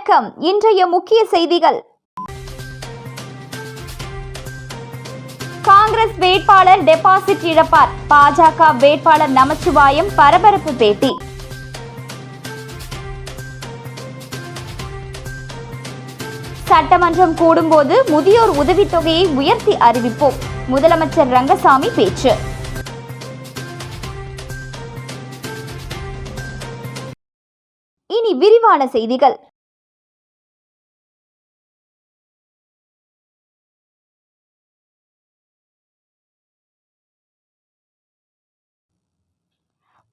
வணக்கம். இன்றைய முக்கிய செய்திகள். காங்கிரஸ் வேட்பாளர் டெபாசிட் இழப்பார். பாஜக வேட்பாளர் நமச்சிவாயம் பரபரப்பு பேட்டி. சட்டமன்றம் கூடும்போது முதியோர் உதவித்தொகையை உயர்த்தி அறிவிப்போம். முதலமைச்சர் ரங்கசாமி பேச்சு. இனி விரிவான செய்திகள்.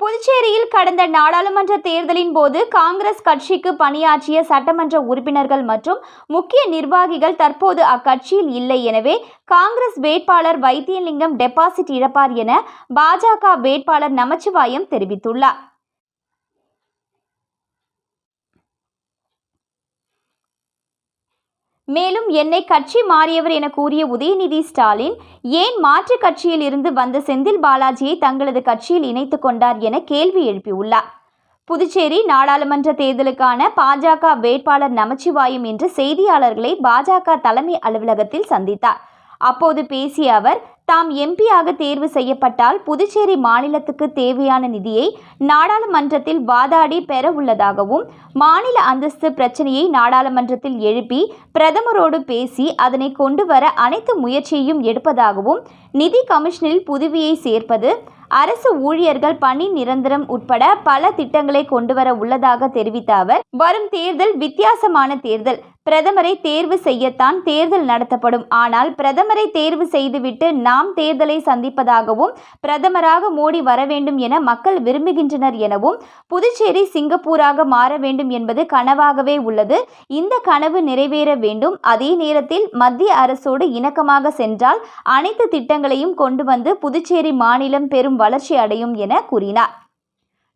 புதுச்சேரியில் கடந்த நாடாளுமன்ற தேர்தலின் போது காங்கிரஸ் கட்சிக்கு பணியாற்றிய சட்டமன்ற உறுப்பினர்கள் மற்றும் முக்கிய நிர்வாகிகள் தற்போது அக்கட்சியில் இல்லை. எனவே காங்கிரஸ் வேட்பாளர் வைத்தியலிங்கம் டெபாசிட் இழப்பார் என பாஜக வேட்பாளர் நமச்சிவாயம் தெரிவித்துள்ளார். மேலும் என்னை கட்சி மாறியவர் என கூறிய உதயநிதி ஸ்டாலின் ஏன் மாற்று கட்சியில் இருந்து வந்த செந்தில் பாலாஜியை தங்களது கட்சியில் இணைத்துக் கொண்டார் என கேள்வி எழுப்பியுள்ளார். புதுச்சேரி நாடாளுமன்ற தேர்தலுக்கான பாஜக வேட்பாளர் நமச்சிவாயம் இன்று செய்தியாளர்களை பாஜக தலைமை அலுவலகத்தில் சந்தித்தார். அப்போது பேசிய அவர், தாம் எம்பியாக தேர்வு செய்யப்பட்டால் புதுச்சேரி மாநிலத்துக்கு தேவையான நிதியை நாடாளுமன்றத்தில் வாதாடி பெற உள்ளதாகவும், மாநில அந்தஸ்து பிரச்சனையை நாடாளுமன்றத்தில் எழுப்பி பிரதமரோடு பேசி அதனை கொண்டு வர அனைத்து முயற்சியையும் எடுப்பதாகவும், நிதி கமிஷனில் புதுவையை சேர்ப்பது, அரசு ஊழியர்கள் பணி நிரந்தரம் உட்பட பல திட்டங்களை கொண்டுவர உள்ளதாக தெரிவித்த அவர், வரும் தேர்தல் வித்தியாசமான தேர்தல். பிரதமரை தேர்வு செய்யத்தான் தேர்தல் நடத்தப்படும். ஆனால் பிரதமரை தேர்வு செய்துவிட்டு நாம் தேர்தலை சந்திப்பதாகவும், பிரதமராக மோடி வர வேண்டும் என மக்கள் விரும்புகின்றனர் எனவும், புதுச்சேரி சிங்கப்பூராக மாற வேண்டும் என்பது கனவாகவே உள்ளது. இந்த கனவு நிறைவேற வேண்டும். அதே நேரத்தில் மத்திய அரசோடு இணக்கமாக சென்றால் அனைத்து திட்டங்களையும் கொண்டு வந்து புதுச்சேரி மாநிலம் பெரும் வளர்ச்சி அடையும் என கூறினார்.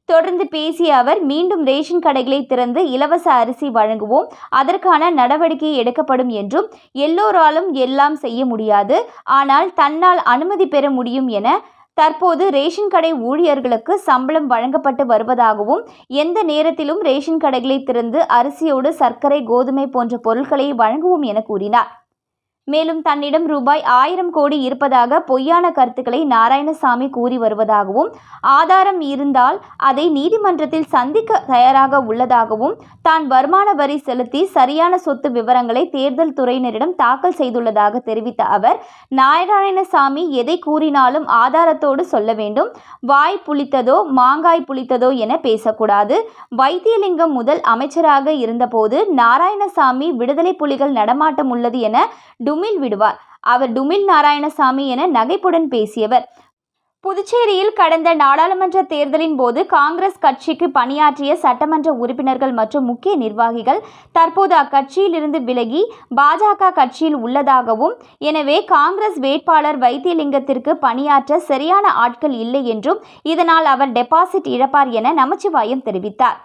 தொடர்ந்து பேசிய அவர், மீண்டும் ரேஷன் கடைகளை திறந்து இலவச அரிசி வழங்குவோம். அதற்கான நடவடிக்கை எடுக்கப்படும் என்றும், எல்லோராலும் எல்லாம் செய்ய முடியாது, ஆனால் தன்னால் அனுமதி பெற முடியும் என, தற்போது ரேஷன் கடை ஊழியர்களுக்கு சம்பளம் வழங்கப்பட்டு வருவதாகவும், எந்த நேரத்திலும் ரேஷன் கடைகளை திறந்து அரிசியோடு சர்க்கரை, கோதுமை போன்ற பொருட்களை வழங்குவோம் என கூறினார். மேலும் தன்னிடம் ரூபாய் 1000 கோடி இருப்பதாக பொய்யான கருத்துக்களை நாராயணசாமி கூறி வருவதாகவும், ஆதாரம் இருந்தால் அதை நீதிமன்றத்தில் சந்திக்க தயாராக உள்ளதாகவும், தான் வருமான வரி செலுத்தி சரியான சொத்து விவரங்களை தேர்தல் துறையினரிடம் தாக்கல் செய்துள்ளதாக தெரிவித்த அவர், நாராயணசாமி எதை கூறினாலும் ஆதாரத்தோடு சொல்ல வேண்டும். வாய் புளித்ததோ மாங்காய் புளித்ததோ என பேசக்கூடாது. வைத்தியலிங்கம் முதல் அமைச்சராக இருந்தபோது நாராயணசாமி விடுதலை புலிகள் நடமாட்டம் உள்ளது என டுமில் விடுவார். அவர் டுமில் நாராயணசாமி என நகைப்புடன் பேசியவர். புதுச்சேரியில் கடந்த நாடாளுமன்ற தேர்தலின் போது காங்கிரஸ் கட்சிக்கு பணியாற்றிய சட்டமன்ற உறுப்பினர்கள் மற்றும் முக்கிய நிர்வாகிகள் தற்போது அக்கட்சியில் இருந்து விலகி பாஜக கட்சியில் உள்ளதாகவும், எனவே காங்கிரஸ் வேட்பாளர் வைத்தியலிங்கத்திற்கு பணியாற்ற சரியான ஆட்கள் இல்லை என்றும், இதனால் அவர் டெபாசிட் இழப்பார் என நமச்சிவாயம் தெரிவித்தார்.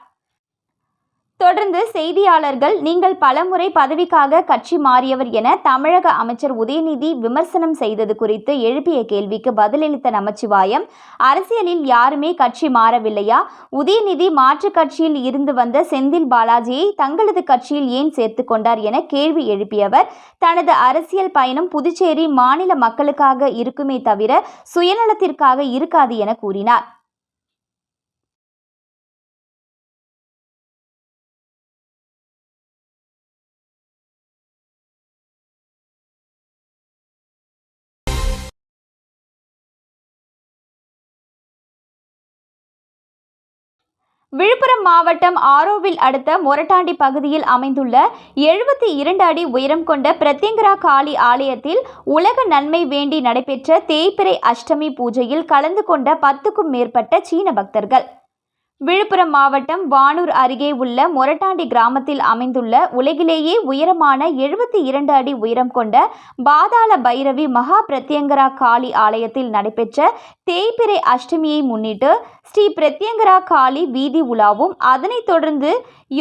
தொடர்ந்து செய்தியாளர்கள், நீங்கள் பலமுறை பதவிக்காக கட்சி மாறியவர் என தமிழக அமைச்சர் உதயநிதி விமர்சனம் செய்தது குறித்து எழுப்பிய கேள்விக்கு பதிலளித்த நமச்சிவாயம், அரசியலில் யாருமே கட்சி மாறவில்லையா? உதயநிதி மாற்று கட்சியில் இருந்து வந்த செந்தில் பாலாஜியை தங்களது கட்சியில் ஏன் சேர்த்து கொண்டார் என கேள்வி எழுப்பியவர், தனது அரசியல் பயணம் புதுச்சேரி மாநில மக்களுக்காக இருக்குமே தவிர சுயநலத்திற்காக இருக்காது என கூறினார். விழுப்புரம் மாவட்டம் ஆரோவில் அடுத்த மொரட்டாண்டி பகுதியில் அமைந்துள்ள 72 அடி உயரம் கொண்ட பிரத்யங்கரா காளி ஆலயத்தில் உலக நன்மை வேண்டி நடைபெற்ற தேய்பிறை அஷ்டமி பூஜையில் கலந்து கொண்ட 10க்கும் மேற்பட்ட சீன பக்தர்கள். விழுப்புரம் மாவட்டம் வானூர் அருகே உள்ள மொரட்டாண்டி கிராமத்தில் அமைந்துள்ள உலகிலேயே உயரமான 72 அடி உயரம் கொண்ட பாதாள பைரவி மகா பிரத்யங்கரா காளி ஆலயத்தில் நடைபெற்ற தேய்பிறை அஷ்டமியை முன்னிட்டு ஸ்ரீ பிரத்யங்கரா காளி வீதி உலாவும், அதனைத் தொடர்ந்து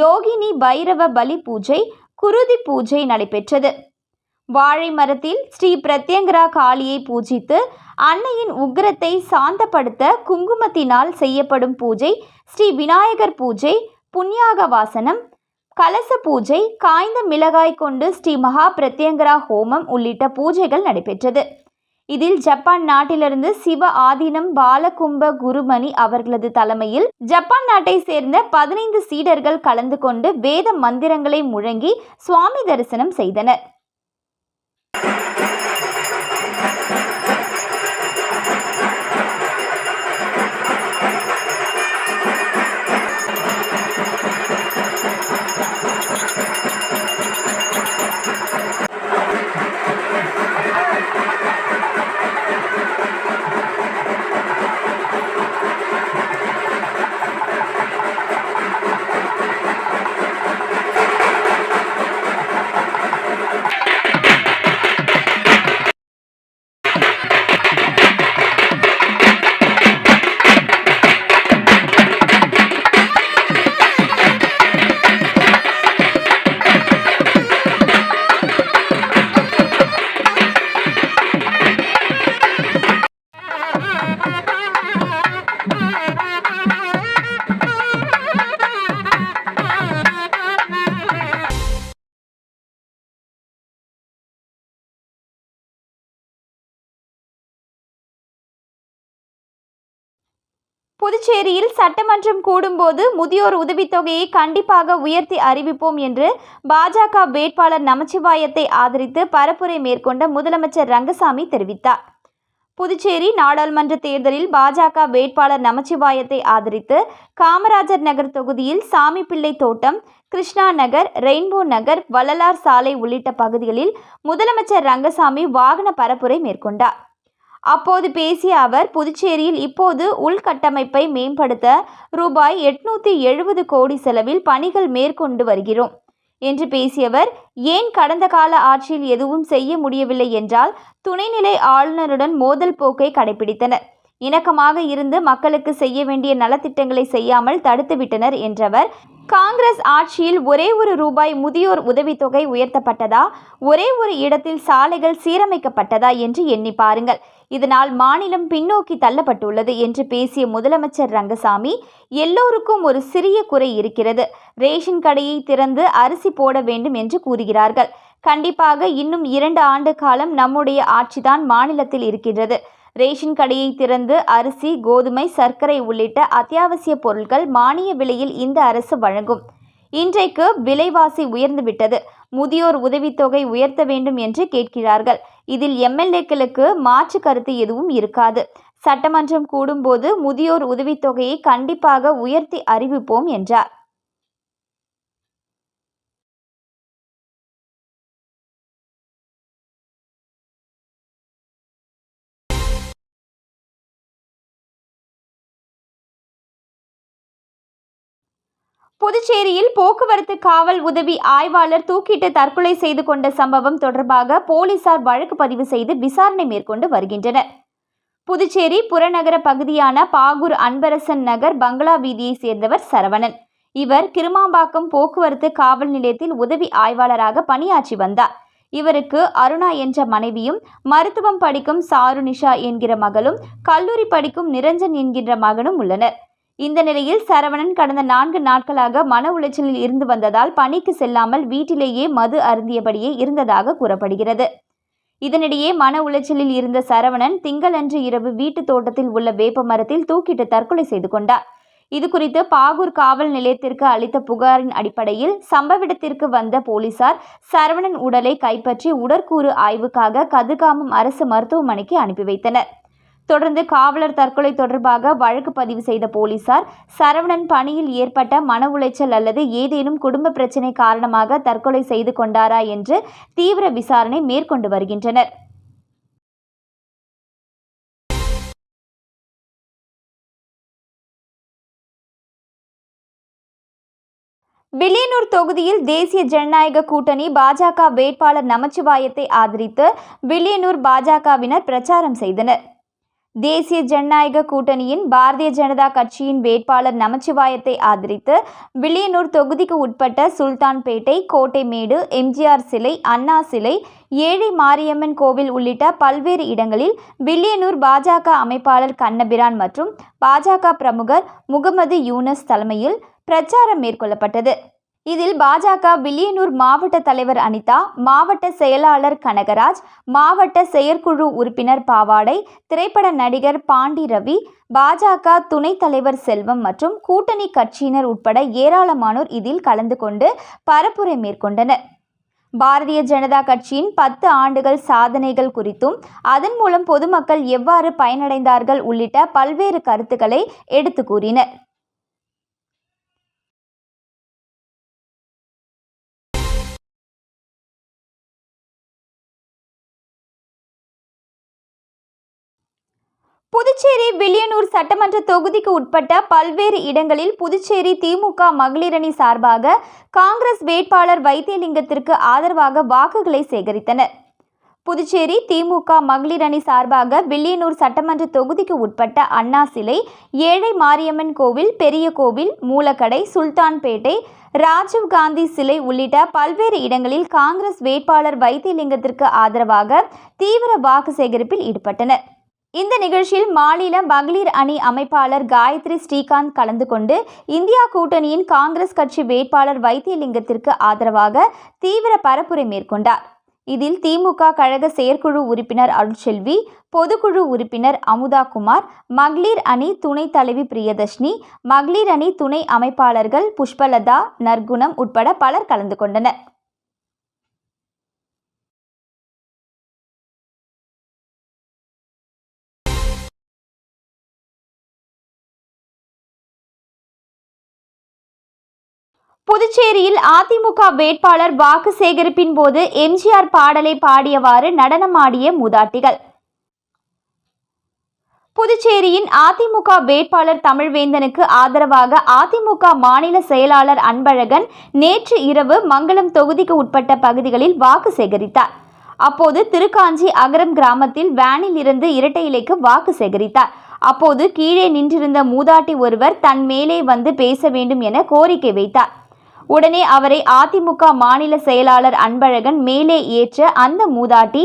யோகினி பைரவ பலி பூஜை, குருதி பூஜை நடைபெற்றது. வாழை மரத்தில் ஸ்ரீ பிரத்யங்கரா காளியை பூஜித்து அன்னையின் உக்கிரத்தை சாந்தப்படுத்த குங்குமத்தினால் செய்யப்படும் பூஜை, ஸ்ரீ விநாயகர் பூஜை, புண்ணியாக வாசனம், கலச பூஜை, காய்ந்த மிளகாய் கொண்டு ஸ்ரீ மகா பிரத்யங்கரா ஹோமம் உள்ளிட்ட பூஜைகள் நடைபெற்றது. இதில் ஜப்பான் நாட்டிலிருந்து சிவ ஆதீனம் பாலகும்ப குருமணி அவர்களது தலைமையில் ஜப்பான் நாட்டை சேர்ந்த 15 சீடர்கள் கலந்து கொண்டு வேத மந்திரங்களை முழங்கி சுவாமி தரிசனம் செய்தனர். புதுச்சேரியில் சட்டமன்றம் கூடும்போது முதியோர் உதவித்தொகையை கண்டிப்பாக உயர்த்தி அறிவிப்போம் என்று பாஜக வேட்பாளர் நமச்சிவாயத்தை ஆதரித்து பரப்புரை மேற்கொண்ட முதலமைச்சர் ரங்கசாமி தெரிவித்தார். புதுச்சேரி நாடாளுமன்ற தேர்தலில் பாஜக வேட்பாளர் நமச்சிவாயத்தை ஆதரித்து காமராஜர் நகர் தொகுதியில் சாமிப்பிள்ளை தோட்டம், கிருஷ்ணா நகர், ரெயின்போ நகர், வள்ளலார் சாலை உள்ளிட்ட பகுதிகளில் முதலமைச்சர் ரங்கசாமி வாகன பரப்புரை மேற்கொண்டார். அப்போது பேசிய அவர், புதுச்சேரியில் இப்போது உள்கட்டமைப்பை மேம்படுத்த ரூபாய் 870 கோடி செலவில் பணிகள் மேற்கொண்டு வருகிறோம் என்று பேசியவர், ஏன் கடந்த கால ஆட்சியில் எதுவும் செய்ய முடியவில்லை என்றால் துணைநிலை ஆளுநருடன் மோதல் போக்கை கடைபிடித்தனர். இணக்கமாக இருந்து மக்களுக்கு செய்ய வேண்டிய நலத்திட்டங்களை செய்யாமல் தடுத்துவிட்டனர் என்றவர், காங்கிரஸ் ஆட்சியில் ஒரே ஒரு ரூபாய் முதியோர் உதவித்தொகை உயர்த்தப்பட்டதா, ஒரே ஒரு இடத்தில் சாலைகள் சீரமைக்கப்பட்டதா என்று எண்ணி பாருங்கள். இதனால் மாநிலம் பின்னோக்கி தள்ளப்பட்டுள்ளது என்று பேசிய முதலமைச்சர் ரங்கசாமி, எல்லோருக்கும் ஒரு சிறிய குறை இருக்கிறது. ரேஷன் கடையை திறந்து அரிசி போட வேண்டும் என்று கூறுகிறார்கள். கண்டிப்பாக இன்னும் 2 ஆண்டு காலம் நம்முடைய ஆட்சிதான் மாநிலத்தில் இருக்கின்றது. ரேஷன் கடையை திறந்து அரிசி, கோதுமை, சர்க்கரை உள்ளிட்ட அத்தியாவசிய பொருட்கள் மானிய விலையில் இந்த அரசு வழங்கும். இன்றைக்கு விலைவாசி உயர்ந்துவிட்டது. முதியோர் உதவித்தொகை உயர்த்த வேண்டும் என்று கேட்கிறார்கள். இதில் எம்எல்ஏக்களுக்கு மாற்று கருத்து எதுவும் இருக்காது. சட்டமன்றம் கூடும்போது முதியோர் உதவித்தொகையை கண்டிப்பாக உயர்த்தி அறிவிப்போம் என்றார். புதுச்சேரியில் போக்குவரத்து காவல் உதவி ஆய்வாளர் தூக்கிட்டு தற்கொலை செய்து கொண்ட சம்பவம் தொடர்பாக போலீசார் வழக்கு பதிவு செய்து விசாரணை மேற்கொண்டு வருகின்றனர். புதுச்சேரி புறநகர பகுதியான பாகூர் அன்பரசன் நகர் பங்களா வீதியை சேர்ந்தவர் சரவணன். இவர் கிருமாம்பாக்கம் போக்குவரத்து காவல் நிலையத்தில் உதவி ஆய்வாளராக பணியாற்றி வந்தார். இவருக்கு அருணா என்ற மனைவியும், மருத்துவம் படிக்கும் சாருநிஷா என்கிற மகளும், கல்லூரி படிக்கும் நிரஞ்சன் என்கின்ற மகனும் உள்ளனர். இந்த நிலையில் சரவணன் கடந்த 4 நாட்களாக மன உளைச்சலில் இருந்து வந்ததால் பணிக்கு செல்லாமல் வீட்டிலேயே மது அருந்தியபடியே இருந்ததாக கூறப்படுகிறது. இதனிடையே மன உளைச்சலில் இருந்த சரவணன் திங்களன்று இரவு வீட்டு தோட்டத்தில் உள்ள வேப்ப மரத்தில் தூக்கிட்டு தற்கொலை செய்து கொண்டார். இதுகுறித்து பாகூர் காவல் நிலையத்திற்கு அளித்த புகாரின் அடிப்படையில் சம்பவ இடத்திற்கு வந்த போலீசார் சரவணன் உடலை கைப்பற்றி உடற்கூறு ஆய்வுக்காக கதிர்காமம் அரசு மருத்துவமனைக்கு அனுப்பி வைத்தனர். தொடர்ந்து காவலர் தற்கொலை தொடர்பாக வழக்கு பதிவு செய்த போலீசார், சரவணன் பணியில் ஏற்பட்ட மன உளைச்சல் அல்லது ஏதேனும் குடும்ப பிரச்சினை காரணமாக தற்கொலை செய்து கொண்டாரா என்று தீவிர விசாரணை மேற்கொண்டு வருகின்றனர். வில்லியனூர் தொகுதியில் தேசிய ஜனநாயக கூட்டணி பாஜக வேட்பாளர் நமச்சிவாயத்தை ஆதரித்து வில்லியனூர் பாஜகவினர் பிரச்சாரம் செய்தனர். தேசிய ஜனநாயக கூட்டணியின் பாரதிய ஜனதா கட்சியின் வேட்பாளர் நமச்சிவாயத்தை ஆதரித்து வில்லியனூர் தொகுதிக்கு உட்பட்ட சுல்தான்பேட்டை, கோட்டைமேடு, எம்ஜிஆர் சிலை, அண்ணா சிலை, ஏழை மாரியம்மன் கோவில் உள்ளிட்ட பல்வேறு இடங்களில் வில்லியனூர் பாஜக அமைப்பாளர் கண்ணபிரான் மற்றும் பாஜக பிரமுகர் முகமது யூனஸ் தலைமையில் பிரச்சாரம் மேற்கொள்ளப்பட்டது. இதில் பாஜக வில்லியனூர் மாவட்ட தலைவர் அனிதா, மாவட்ட செயலாளர் கனகராஜ், மாவட்ட செயற்குழு உறுப்பினர் பாவாடை, திரைப்பட நடிகர் பாண்டி ரவி, பாஜக துணைத் தலைவர் செல்வம் மற்றும் கூட்டணி கட்சியினர் உட்பட ஏராளமானோர் இதில் கலந்து கொண்டு பரப்புரை மேற்கொண்டனர். பாரதிய ஜனதா கட்சியின் 10 ஆண்டுகள் சாதனைகள் குறித்தும் அதன் மூலம் பொதுமக்கள் எவ்வாறு பயனடைந்தார்கள் உள்ளிட்ட பல்வேறு கருத்துக்களை எடுத்து கூறினர். புதுச்சேரி வில்லியனூர் சட்டமன்ற தொகுதிக்கு உட்பட்ட பல்வேறு இடங்களில் புதுச்சேரி திமுக மகளிர் அணி சார்பாக காங்கிரஸ் வேட்பாளர் வைத்தியலிங்கத்திற்கு ஆதரவாக வாக்குகளை சேகரித்தனர். புதுச்சேரி திமுக மகளிர் அணி சார்பாக வில்லியனூர் சட்டமன்ற தொகுதிக்கு உட்பட்ட அண்ணா சிலை, ஏழை மாரியம்மன் கோவில், பெரிய கோவில், மூலக்கடை, சுல்தான்பேட்டை, ராஜீவ்காந்தி சிலை உள்ளிட்ட பல்வேறு இடங்களில் காங்கிரஸ் வேட்பாளர் வைத்தியலிங்கத்திற்கு ஆதரவாக தீவிர வாக்கு சேகரிப்பில் ஈடுபட்டனர். இந்த நிகழ்ச்சியில் மாநில மகளிர் அணி அமைப்பாளர் காயத்ரி ஸ்ரீகாந்த் கலந்து கொண்டு இந்தியா கூட்டணியின் காங்கிரஸ் கட்சி வேட்பாளர் வைத்தியலிங்கத்திற்கு ஆதரவாக தீவிர பரப்புரை மேற்கொண்டார். இதில் திமுக கழக செயற்குழு உறுப்பினர் அருட்செல்வி, பொதுக்குழு உறுப்பினர் அமுதா குமார், மகளிர் அணி துணைத் தலைவி பிரியதர்ஷினி, மகளிர் அணி துணை அமைப்பாளர்கள் புஷ்பலதா, நற்குணம் உட்பட பலர் கலந்து கொண்டனர். புதுச்சேரியில் அதிமுக வேட்பாளர் வாக்கு சேகரிப்பின் போது எம்ஜிஆர் பாடலை பாடியவாறு நடனமாடிய மூதாட்டிகள். புதுச்சேரியின் அதிமுக வேட்பாளர் தமிழ்வேந்தனுக்கு ஆதரவாக அதிமுக மாநில செயலாளர் அன்பழகன் நேற்று இரவு மங்களம் தொகுதிக்கு உட்பட்ட பகுதிகளில் வாக்கு சேகரித்தார். அப்போது திருக்காஞ்சி அகரம் கிராமத்தில் வேனில் இருந்து இரட்டை இலைக்கு வாக்கு சேகரித்தார். அப்போது கீழே நின்றிருந்த மூதாட்டி ஒருவர் தன் மேலே வந்து பேச வேண்டும் என கோரிக்கை வைத்தார். உடனே அவரை அதிமுக மாநில செயலாளர் அன்பழகன் மேலே ஏற்ற அந்த மூதாட்டி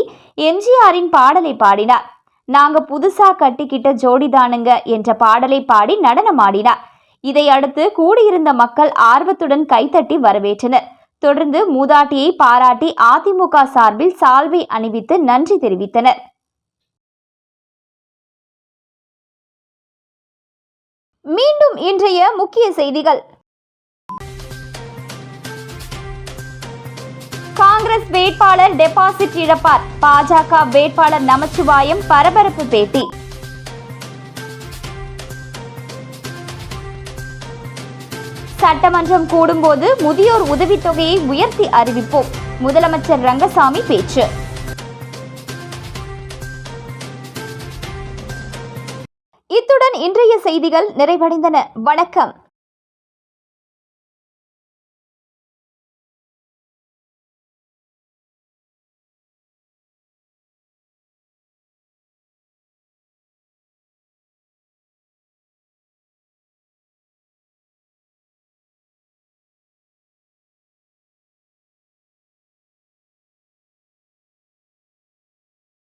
எம்ஜிஆரின் பாடலை பாடினார். நாங்க புதுசா கட்டிக்கிட்ட ஜோடிதானுங்க என்ற பாடலை பாடி நடனமாடினார். இதையடுத்து கூடியிருந்த மக்கள் ஆர்வத்துடன் கைத்தட்டி வரவேற்றனர். தொடர்ந்து மூதாட்டியை பாராட்டி அதிமுக சார்பில் சால்வை அணிவித்து நன்றி தெரிவித்தனர். மீண்டும் இன்றைய முக்கிய செய்திகள். காங்கிரஸ் வேட்பாளர் டெபாசிட் இழப்பார், பாஜக வேட்பாளர் நமச்சிவாயம் பரபரப்பு பேட்டி. சட்டமன்றம் கூடும்போது முதியோர் உதவித்தொகையை உயர்த்தி அறிவிப்போம், முதலமைச்சர் ரங்கசாமி பேச்சு. இத்துடன் இன்றைய செய்திகள் நிறைவடைந்தன. வணக்கம்.